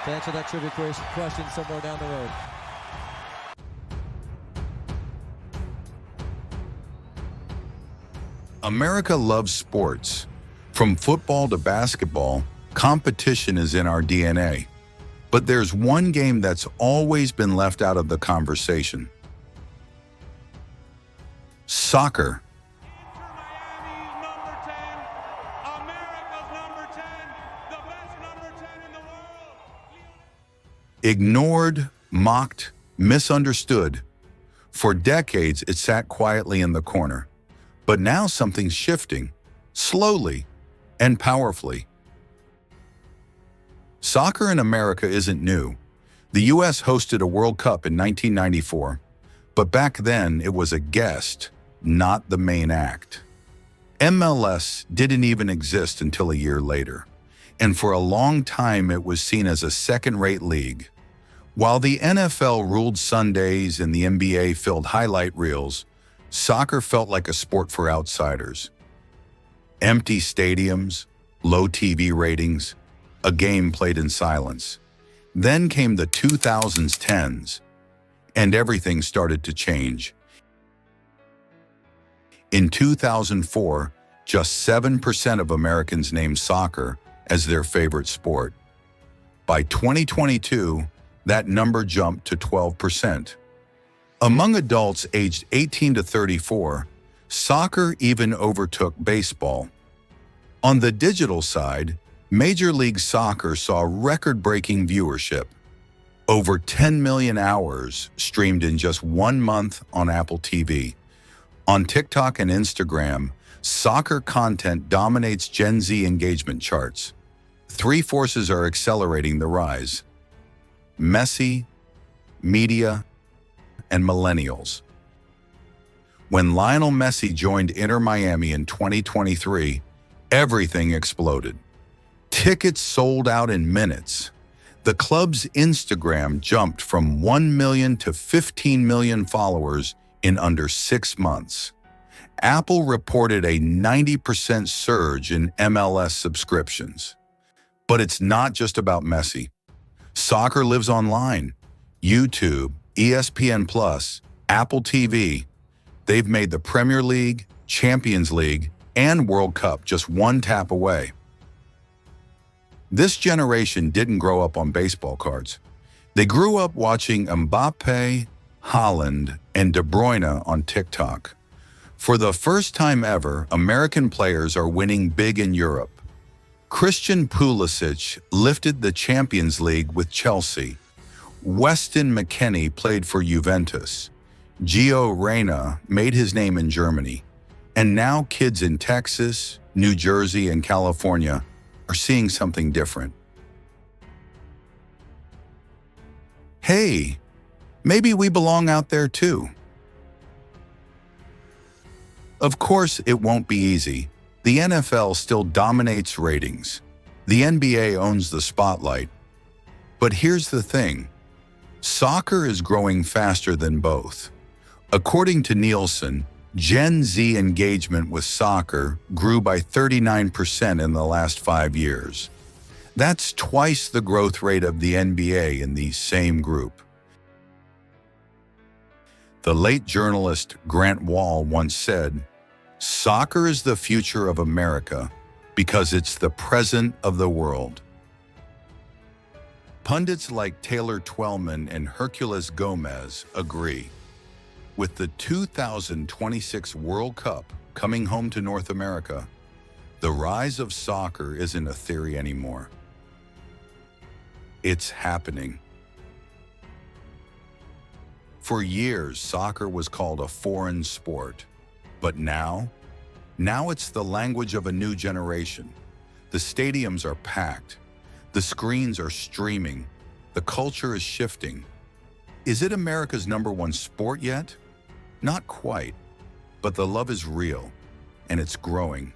to answer that trivia question somewhere down the road. America loves sports. From football to basketball, competition is in our DNA. But there's one game that's always been left out of the conversation. Soccer. Ignored, mocked, misunderstood. For decades, it sat quietly in the corner. But now something's shifting, slowly and powerfully. Soccer in America isn't new. The U.S. hosted a World Cup in 1994, but back then it was a guest, not the main act. MLS didn't even exist until a year later, and for a long time it was seen as a second-rate league. While the NFL ruled Sundays and the NBA filled highlight reels, soccer felt like a sport for outsiders. Empty stadiums, low TV ratings, a game played in silence. Then came the 2010s, and everything started to change. In 2004, just 7% of Americans named soccer as their favorite sport. By 2022, that number jumped to 12%. Among adults aged 18 to 34, soccer even overtook baseball. On the digital side, Major League Soccer saw record-breaking viewership. Over 10 million hours streamed in just 1 month on Apple TV. On TikTok and Instagram, soccer content dominates Gen Z engagement charts. 3 forces are accelerating the rise: Messi, media, and millennials. When Lionel Messi joined Inter Miami in 2023, everything exploded. Tickets sold out in minutes. The club's Instagram jumped from 1 million to 15 million followers in under 6 months. Apple reported a 90% surge in MLS subscriptions. But it's not just about Messi. Soccer lives online. YouTube, ESPN+, Apple TV. They've made the Premier League, Champions League, and World Cup just one tap away. This generation didn't grow up on baseball cards. They grew up watching Mbappe, Haaland, and De Bruyne on TikTok. For the first time ever, American players are winning big in Europe. Christian Pulisic lifted the Champions League with Chelsea. Weston McKennie played for Juventus. Gio Reyna made his name in Germany. And now kids in Texas, New Jersey, and California are seeing something different. Hey, maybe we belong out there too. Of course, it won't be easy. The NFL still dominates ratings. The NBA owns the spotlight. But here's the thing. Soccer is growing faster than both. According to Nielsen, Gen Z engagement with soccer grew by 39% in the last 5 years. That's twice the growth rate of the NBA in the same group. The late journalist Grant Wall once said, "Soccer is the future of America because it's the present of the world." Pundits like Taylor Twellman and Herculez Gomez agree. With the 2026 World Cup coming home to North America, the rise of soccer isn't a theory anymore. It's happening. For years, soccer was called a foreign sport. But now it's the language of a new generation. The stadiums are packed. The screens are streaming. The culture is shifting. Is it America's #1 sport yet? Not quite, but the love is real, and it's growing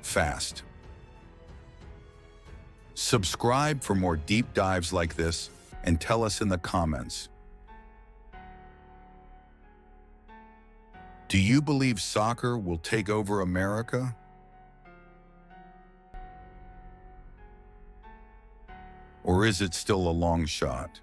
fast. Subscribe for more deep dives like this, and tell us in the comments. Do you believe soccer will take over America? or is it still a long shot?